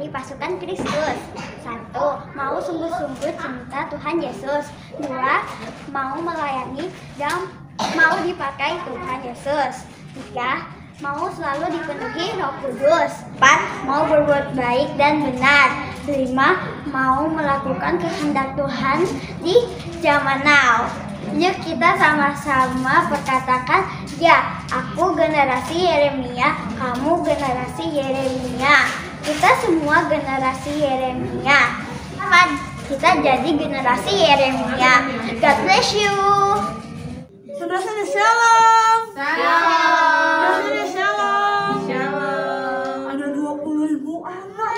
menjadi pasukan Kristus. 1. Mau sungguh-sungguh cinta Tuhan Yesus. 2. Mau melayani dan mau dipakai Tuhan Yesus. 3. Mau selalu dipenuhi Roh Kudus. 4. Mau berbuat baik dan benar. 5. Mau melakukan kehendak Tuhan di zaman now. Yuk kita sama-sama perkatakan, ya, aku generasi Yeremia, kamu generasi Yeremia. Kita semua generasi Yeremia. Kita jadi generasi Yeremia. God bless you. Sebelah sini, shalom. Shalom. Shalom. Shalom. Ada 20.000 anak.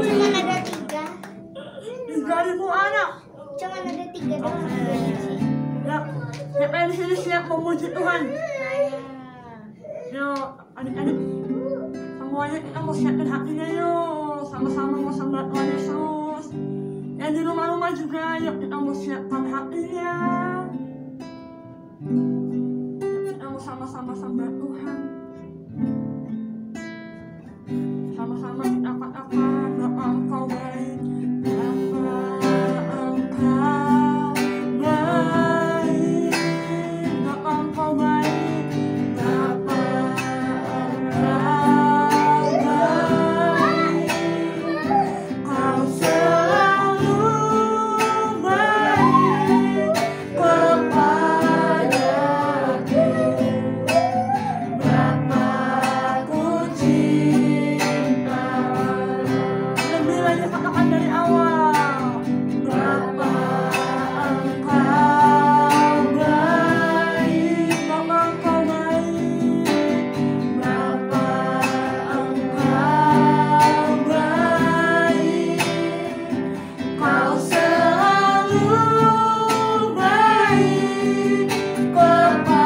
Cuman ada 3. 3.000 anak. Cuman ada 3 doang. Ya, siapa yang di sini siap memuji Tuhan? Yuk, adik-adik, semuanya kita mau siapin hatinya yuk. Sama-sama mau sembah Tuhan Yesus. Yang di rumah-rumah juga, yuk kita mau siapkan hatinya. Yuk kita mau sama-sama sembah Tuhan. Sama-sama kita katakan, Bapa Engkau baik, Bapa Engkau baik, Bapa Engkau baik, Bapa Engkau baik, Kau selalu baik kepadaku, Bapa-Ku cinta. Lebih lagi katakan dari awal, Bapa Engkau baik, Bapa Engkau baik, Bapa Engkau baik, Kau selalu baik kepadaku,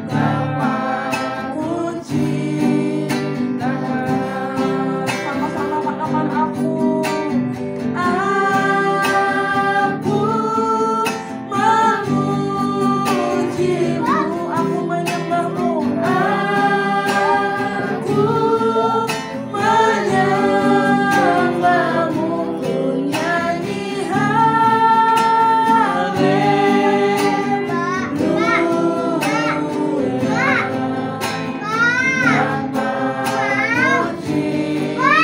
Bapa-Ku cinta. Sama-sama katakan aku memujimu, aku menyembahmu, aku menyembahmu, ku nyanyi haleluya. Bapa-Ku cinta.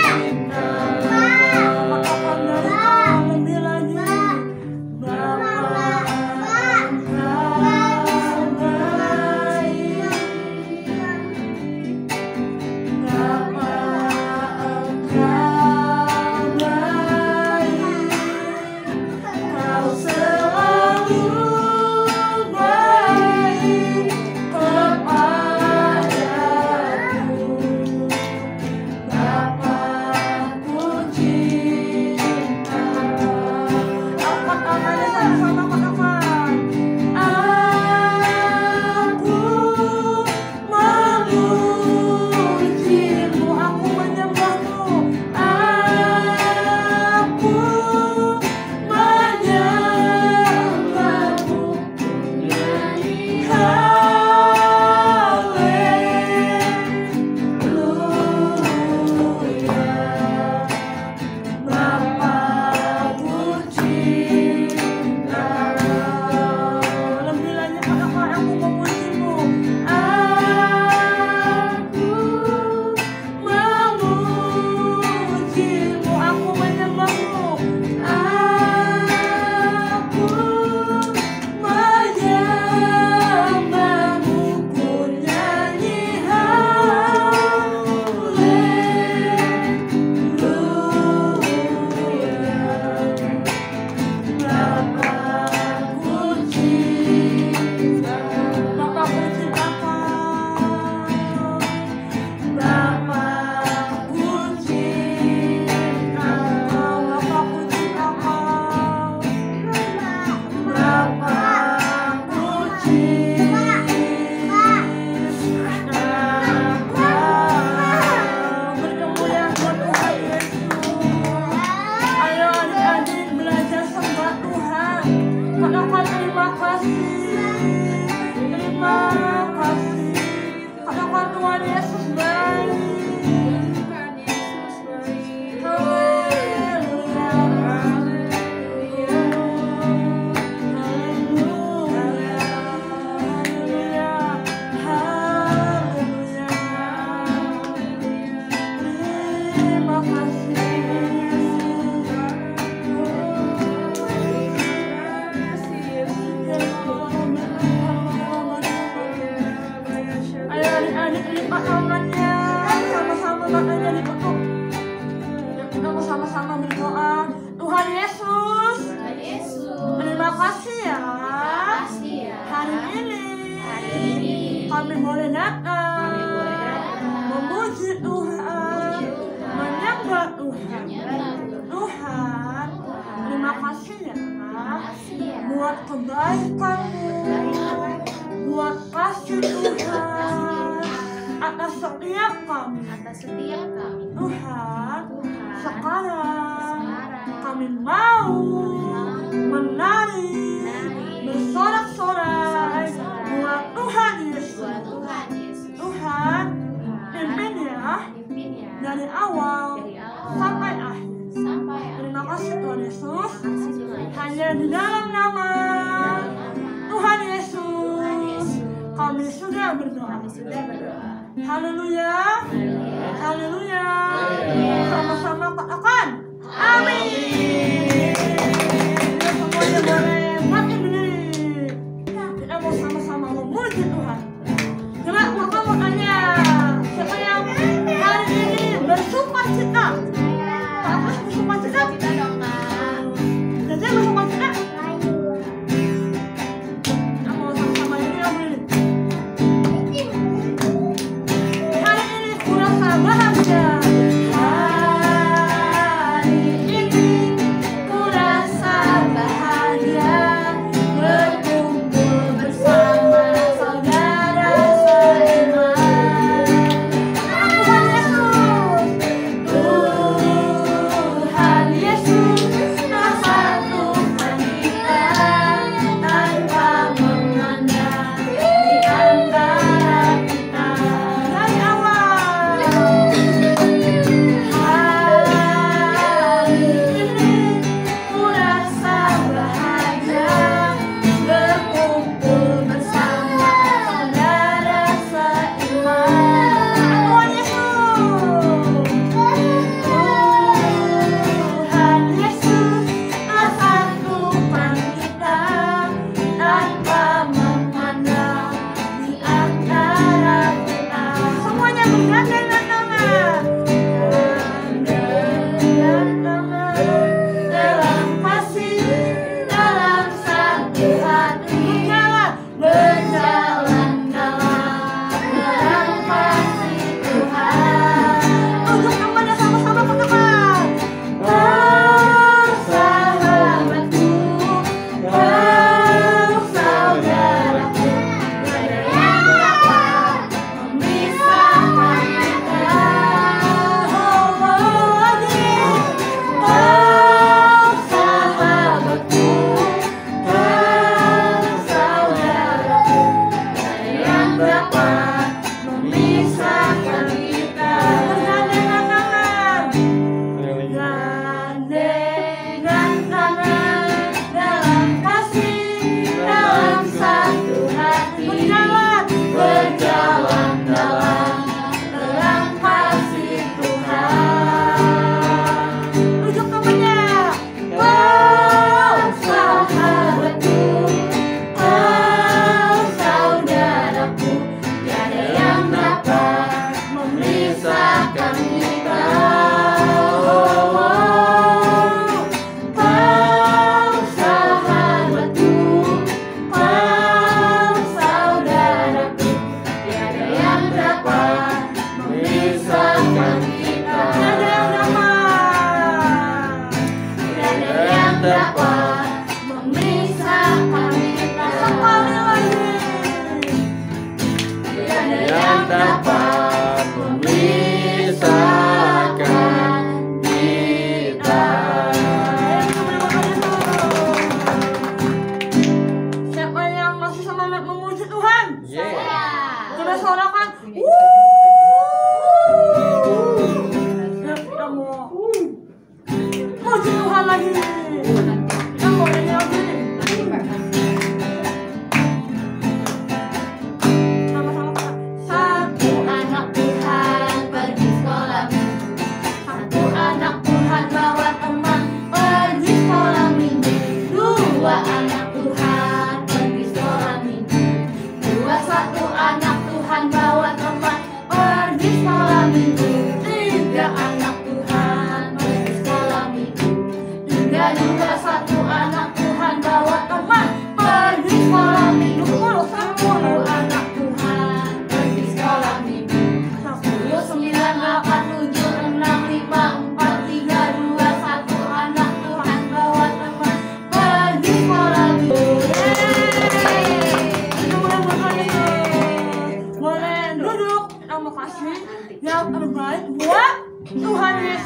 Katakan dari awal lebih lagi, Bapa Engkau baik, Bapa Engkau baik, Kau selalu baik kepadaku, Bapa-Ku cinta. Angkat tangannya sama-sama katakan, aku memujimu, aku menyembahmu, aku menyembahmu, nyanyi haleluya. Bapa-Ku cinta. Lebih lagi katakan, aku memujimu, aku memujimu, aku menyembahmu, aku menyembahmu, ku nyanyi haleluya. Bapa-Ku cinta. Bapa-Ku cintakan, Bapa-Ku cinta. Bapa-Ku cintakan, Bapa-Ku cinta. Berkemuliaan buat Tuhan Yesus. Ayo adik-adik belajar sembah Tuhan. Katakan terima kasih. Terima kasih. Katakan Tuhan Yesus baik. boleh datang memuji Tuhan, menyembah Tuhan. Tuhan, terima kasih ya buat kebaikan-Mu, buat kasih Tuhan atas setiap kami. Tuhan, sekarang kami mau menari, bersorak-sorai buat Tuhan Yesus. Tuhan, pimpin ya dari awal sampai akhir. Terima kasih Tuhan Yesus. Hanya di dalam nama Tuhan Yesus kami sudah berdoa. Haleluya. Haleluya. Sama-sama katakan amin. Kita semuanya boleh makin berdiri. Kita mau sama-sama memuji Tuhan. Coba Mama mau tanya, siapa yang hari ini bersuka cita? Terus bersuka cita? Jadi bersuka cita? Kita mau sama-sama ini ya Bu. Hari ini kurasa bahagia. Hari ini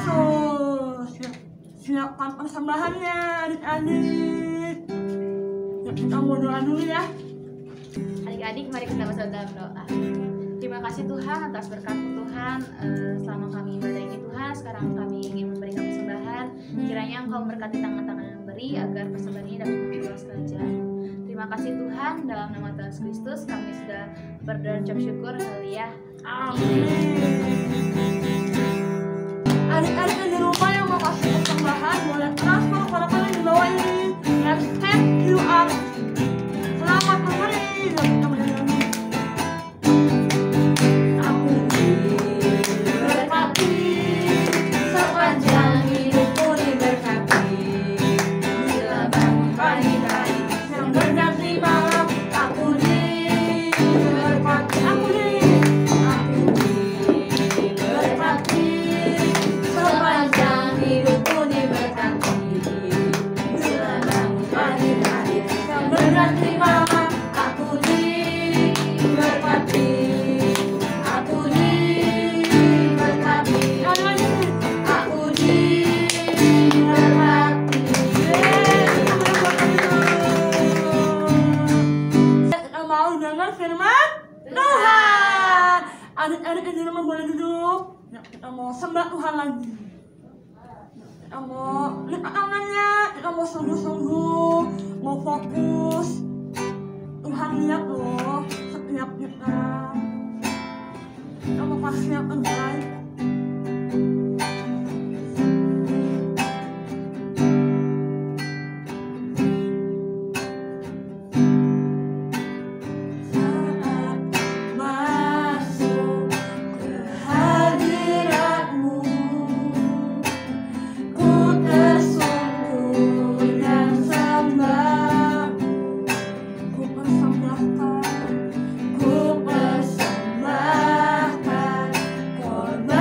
Yesus. Ya, siapkan persembahannya adik-adik. Ya, kita mau doa dulu ya. Adik-adik, mari kita bersatu dalam doa. Terima kasih Tuhan atas berkat-Mu Tuhan. Selama kami ibadah ini Tuhan, sekarang kami ingin memberikan persembahan. Kiranya Engkau memberkati tangan-tangan yang memberi agar persembahan ini dapat membawa kerajaan. Terima kasih Tuhan, dalam nama Tuhan Yesus Kristus kami sudah berdoa dan ucap syukur. Haleluya. Amin. Adik-adik yang di rumah yang mau kasih persembahan boleh transfer pada kalian di bawah ini. Let's scan QR. Selamat memberi. Berkati sepanjang hidupku diberkati. Bila bangun pagi-pagi yang berganti malam, aku diberkati. Berkati sepanjang hidupku diberkati. Bila bangun pagi-pagi yang berganti malam, aku diberkati. Aku diberkati. Aku diberkati. Kita mau dengar firman Tuhan. Adik-adik yang di rumah boleh duduk. Ya, kita mau sembah Tuhan lagi. Kita mau lipat tangannya. Kita mau sungguh-sungguh, mau fokus. Tuhan lihat loh setiap kita. Kita mau kasih yang terbaik. Saat masuk ke hadirat-Mu, ku tersungkur dan sembah. Ku persembahkan korban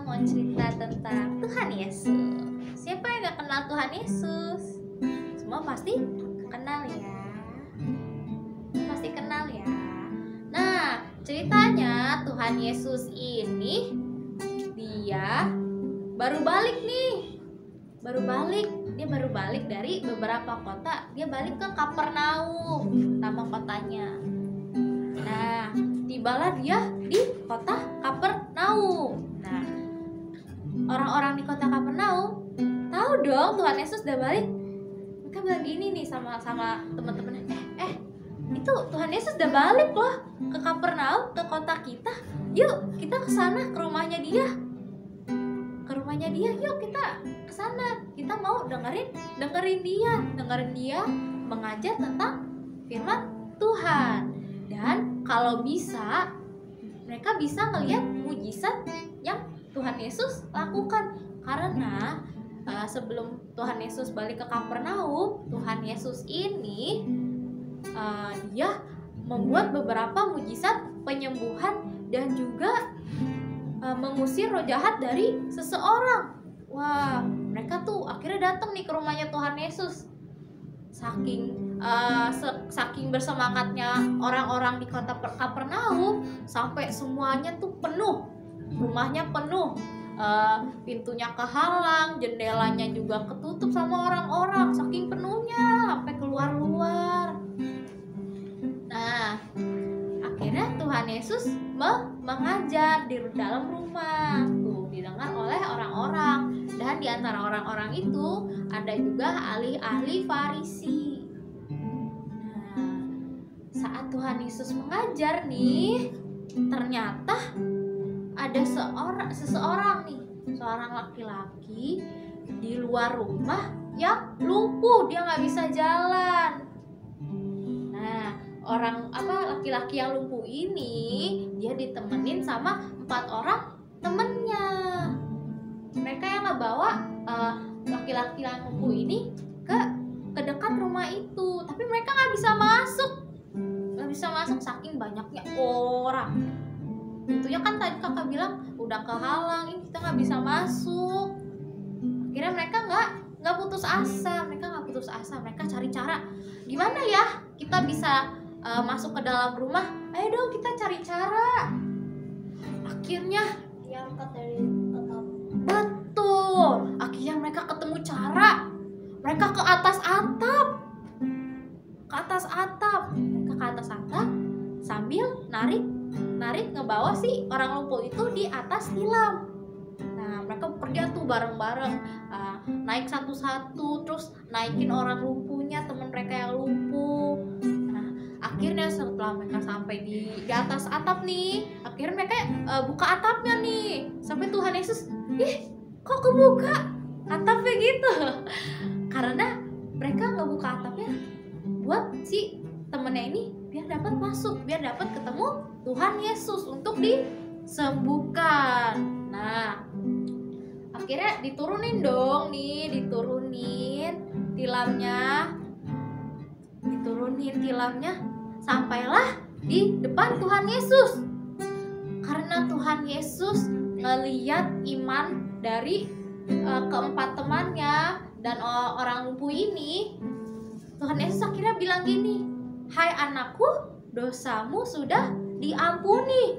mau cerita tentang Tuhan Yesus. Siapa yang gak kenal Tuhan Yesus? Semua pasti kenal ya. Pasti kenal ya. Nah, ceritanya Tuhan Yesus ini dia baru balik nih. Dia baru balik dari beberapa kota. Dia balik ke Kapernaum, nama kotanya. Nah, tibalah dia di kota Kapernaum. Nah, orang-orang di kota Kapernaum tahu dong Tuhan Yesus udah balik. Mereka bilang gini nih sama teman-temannya, itu Tuhan Yesus udah balik loh ke Kapernaum, ke kota kita. Yuk kita ke sana, ke rumahnya dia. Yuk kita ke sana. Kita mau dengerin dia mengajar tentang firman Tuhan. Dan kalau bisa, mereka bisa ngelihat mujizat yang Tuhan Yesus lakukan. Karena sebelum Tuhan Yesus balik ke Kapernaum, Tuhan Yesus ini dia membuat beberapa mujizat penyembuhan dan juga mengusir roh jahat dari seseorang. Wah, mereka tuh akhirnya datang nih ke rumahnya Tuhan Yesus. Saking bersemangatnya orang-orang di kota Kapernaum, sampai semuanya tuh penuh, rumahnya penuh, pintunya kehalang, jendelanya juga ketutup sama orang-orang, saking penuhnya sampai keluar-luar. Nah, akhirnya Tuhan Yesus mengajar di dalam rumah, tuh didengar oleh orang-orang. Dan di antara orang-orang itu ada juga ahli-ahli Farisi. Nah, saat Tuhan Yesus mengajar nih, ternyata ada seorang laki-laki di luar rumah yang lumpuh, dia nggak bisa jalan. Nah, laki-laki yang lumpuh ini dia ditemenin sama 4 orang temennya. Mereka yang ngebawa laki-laki yang lumpuh ini ke dekat rumah itu, tapi mereka nggak bisa masuk saking banyaknya orang. Pintunya kan tadi kakak bilang udah kehalang, ini kita nggak bisa masuk. Akhirnya mereka nggak putus asa. Mereka cari cara, gimana ya kita bisa masuk ke dalam rumah. Ayo dong kita cari cara. Akhirnya Diangkat dari atap. betul, akhirnya mereka ketemu cara. Mereka ke atas atap. Mereka ke atas atap sambil narik ngebawa si orang lumpuh itu di atas tilam. Nah, mereka pergi tuh bareng-bareng, naik satu-satu, terus naikin orang lumpuhnya, teman mereka yang lumpuh. Nah, akhirnya setelah mereka sampai di atas atap nih, akhirnya mereka buka atapnya nih. Sampai Tuhan Yesus, kok kebuka atapnya gitu? Karena mereka ngebuka atapnya buat si temennya ini biar dapat masuk, biar dapat ketemu Tuhan Yesus untuk disembuhkan. Nah, akhirnya diturunin tilamnya, sampailah di depan Tuhan Yesus. Karena Tuhan Yesus ngeliat iman dari keempat temannya dan orang lumpuh ini, Tuhan Yesus akhirnya bilang gini, "Hai anakku, dosamu sudah diampuni."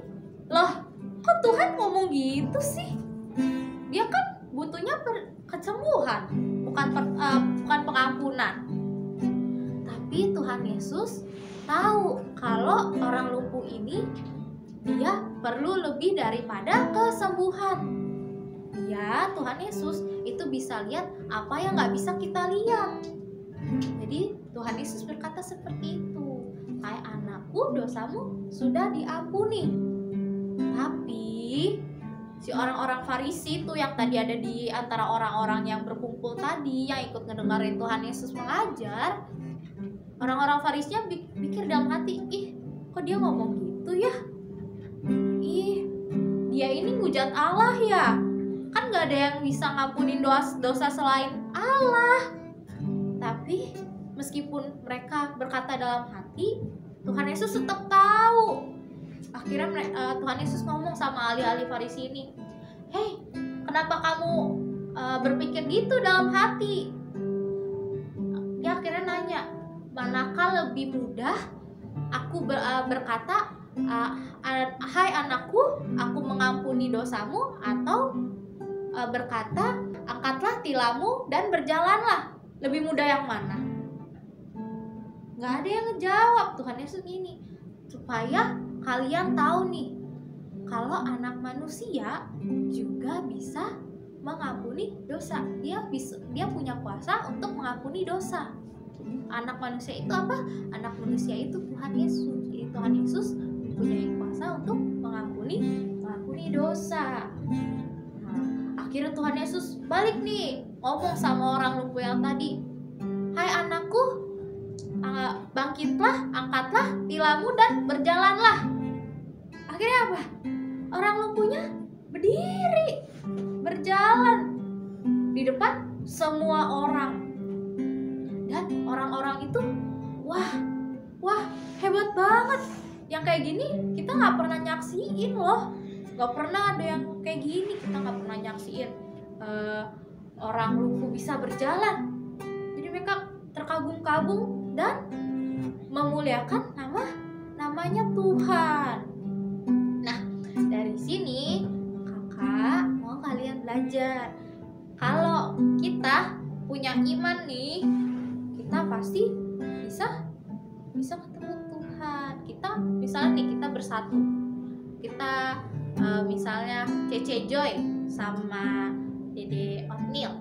Loh, kok Tuhan ngomong gitu sih? Dia kan butuhnya kesembuhan, bukan pengampunan. Tapi Tuhan Yesus tahu kalau orang lumpuh ini dia perlu lebih daripada kesembuhan. Ya, Tuhan Yesus itu bisa lihat apa yang nggak bisa kita lihat. Jadi Tuhan Yesus berkata seperti itu, "Hai anakku, dosamu sudah diampuni." Tapi si orang-orang Farisi itu yang tadi ada di antara orang-orang yang berkumpul tadi, yang ikut ngedengerin Tuhan Yesus mengajar, orang-orang Farisinya pikir dalam hati, kok dia ngomong gitu ya? Dia ini ngujat Allah ya? Kan gak ada yang bisa ngampunin dosa selain Allah. Tapi meskipun mereka berkata dalam hati, Tuhan Yesus tetap tahu. Akhirnya Tuhan Yesus ngomong sama ahli-ahli Farisi ini, "Hei, Kenapa kamu berpikir gitu dalam hati? Dia akhirnya nanya, manakah lebih mudah aku berkata, hai anakku, aku mengampuni dosamu, atau berkata, angkatlah tilammu dan berjalanlah? Lebih mudah yang mana? Gak ada yang ngejawab. Tuhan Yesus gini, supaya kalian tahu nih, kalau anak manusia juga bisa mengampuni dosa. Dia punya kuasa untuk mengampuni dosa. Anak manusia itu apa? Anak manusia itu Tuhan Yesus. Jadi Tuhan Yesus mempunyai kuasa untuk mengampuni dosa. Nah, akhirnya Tuhan Yesus balik nih, ngomong sama orang lumpuh yang tadi, hai anakku, bangkitlah, angkatlah tilammu dan berjalanlah. Akhirnya apa? Orang lumpuhnya berdiri, berjalan di depan semua orang. Dan orang-orang itu, wah hebat banget. Yang kayak gini kita nggak pernah nyaksiin loh. Nggak pernah ada yang kayak gini, kita nggak pernah nyaksiin orang lumpuh bisa berjalan. Jadi mereka terkagum-kagum dan memuliakan namanya Tuhan. Nah, dari sini kakak mau kalian belajar, kalau kita punya iman nih, kita pasti bisa ketemu Tuhan. Kita misalnya nih, kita bersatu, kita misalnya Cece Joy sama Dede Otnil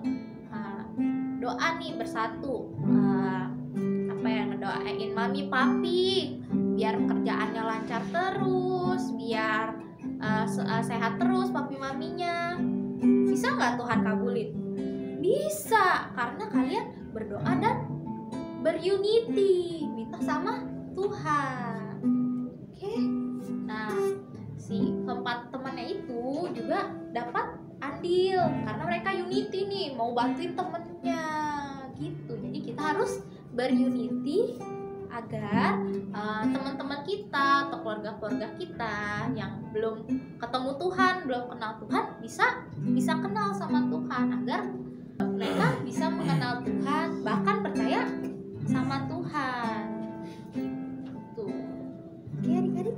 doa nih bersatu, ngedoain mami papi biar kerjaannya lancar terus, biar sehat terus papi maminya. Bisa nggak Tuhan kabulin? Bisa, karena kalian berdoa dan berunity, minta sama Tuhan. Oke. Nah, si keempat temannya itu juga dapat andil karena mereka unity nih, mau bantuin temennya gitu. Jadi kita harus berunity agar teman-teman kita atau keluarga-keluarga kita yang belum ketemu Tuhan, belum kenal Tuhan, bisa kenal sama Tuhan, agar mereka bisa mengenal Tuhan, bahkan percaya sama Tuhan. Tuh. Oke adik-adik,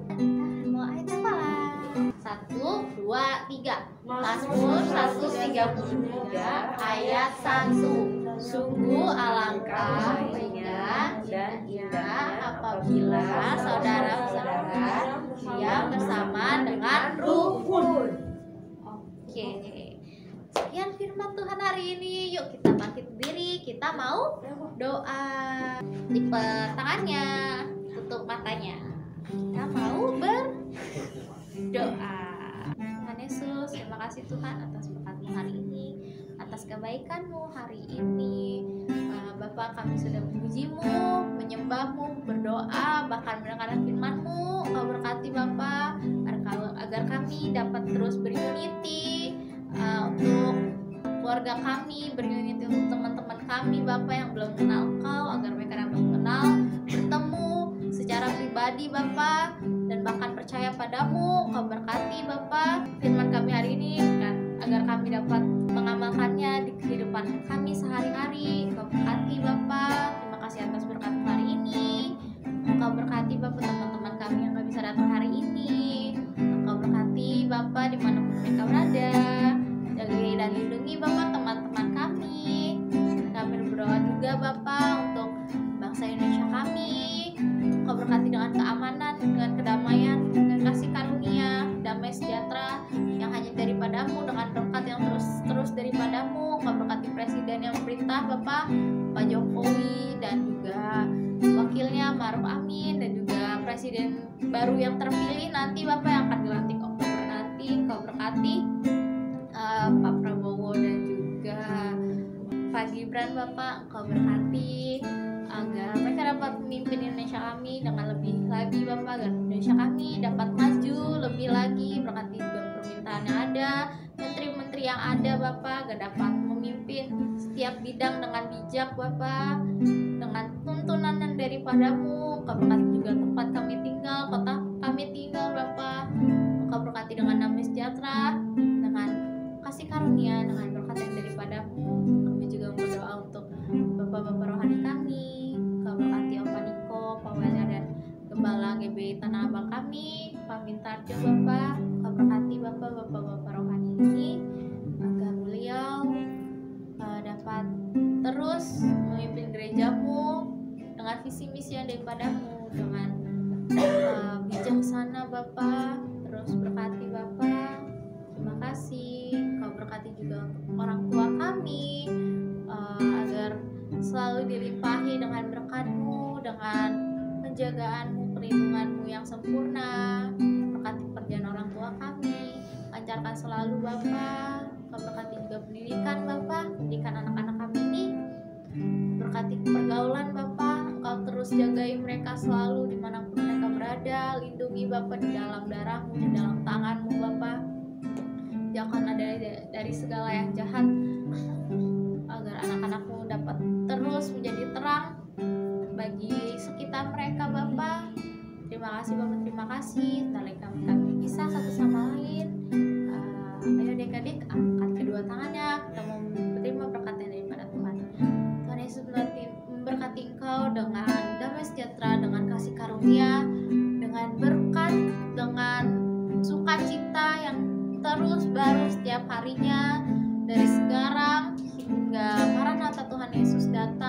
mau ayat apa lah? 1, 2, 3. Mazmur 133 ayat 1. Sungguh alangkah baiknya dan indah apabila saudara-saudara diam bersama dengan rukun. Oke, sekian firman Tuhan hari ini. Yuk kita bangkit berdiri, kita mau doa. Lipat tangannya, tutup matanya. Kita mau berdoa. Tuhan Yesus, terima kasih Tuhan atas berkat-Mu hari ini, atas kebaikan-Mu hari ini. Bapa, kami sudah memuji-Mu, menyembah-Mu, berdoa, bahkan mendengarkan firman-Mu. Kau berkati Bapa, agar kami dapat terus berunity untuk keluarga kami, berunity untuk teman-teman kami Bapa yang belum kenal Kau, agar mereka dapat kenal, bertemu secara pribadi Bapa, dan bahkan percaya padamu. Kau berkati Bapa firman kami hari ini, agar kami dapat mengamalkannya di kehidupan kami sehari-hari. Kau berkati Bapa, terima kasih atas berkat hari ini. Kau berkati Bapa teman-teman kami yang gak bisa datang hari ini. Kau berkati Bapa dimanapun mereka berada. Jagai dan lindungi Bapa teman-teman kami. Kami berdoa juga Bapa untuk bangsa Indonesia kami. Kau berkati dengan keamanan, dengan kedamaian, dengan kasih karunia, damai sejahtera yang hanya daripadamu, dengan berkat yang terus daripadamu. Kau berkati presiden yang memerintah Bapak, Pak Jokowi, dan juga wakilnya Maruf Amin, dan juga presiden baru yang terpilih nanti Bapak yang akan dilantik Oktober nanti. Kau berkati Pak Prabowo dan juga Pak Gibran Bapak. Kau berkati agar mereka dapat memimpin Indonesia kami dengan lebih lagi Bapak, agar Indonesia kami dapat maju lebih lagi. Berkati juga permintaan yang ada, menteri-menteri yang ada Bapak, agar dapat memimpin setiap bidang dengan bijak Bapak, dengan tuntunan yang daripadamu. Kau berkati juga tempat kami tinggal, kota kami tinggal Bapak. Kau berkati dengan damai sejahtera, dengan kasih karunia, dengan berkat yang daripadamu. Kami juga berdoa untuk Bapak-Bapak rohani kami, Kau berkati Om Paniko, Pak Welya, dan Gembala GBI Tanah Abang kami, Pak Mintarjo Bapak. Kau berkati Bapak-Bapak rohani ini, agar beliau dapat terus memimpin gerejamu dengan visi misi yang daripadamu, dengan bijaksana Bapak. Terus berkati Bapak. Terima kasih. Kau berkati juga untuk orang tua kami, agar selalu dilimpahi dengan berkat-Mu, dengan penjagaanmu, perlindunganmu yang sempurna. Berkati pekerjaan orang tua kami, lancarkan selalu Bapak. Kau berkati juga pendidikan Bapak, pendidikan anak-anak kami ini. Berkati pergaulan Bapak, Engkau terus jagai mereka selalu dimanapun mereka berada. Lindungi Bapak di dalam darah-Mu, di dalam tangan-Mu Bapak. Jauhkanlah dari segala yang jahat, agar anak-anak-Mu dapat terus menjadi terang bagi sekitar mereka Bapak. Terima kasih Bapak, terima kasih. Saling kami bisa satu sama lain. Ayo adik-adik, angkat kedua tangannya, kita mau menerima berkat yang daripada Tuhan. Tuhan Yesus memberkati engkau dengan damai sejahtera, dengan kasih karunia, dengan berkat, dengan sukacita yang terus baru setiap harinya, dari sekarang hingga Maranatha Tuhan Yesus datang.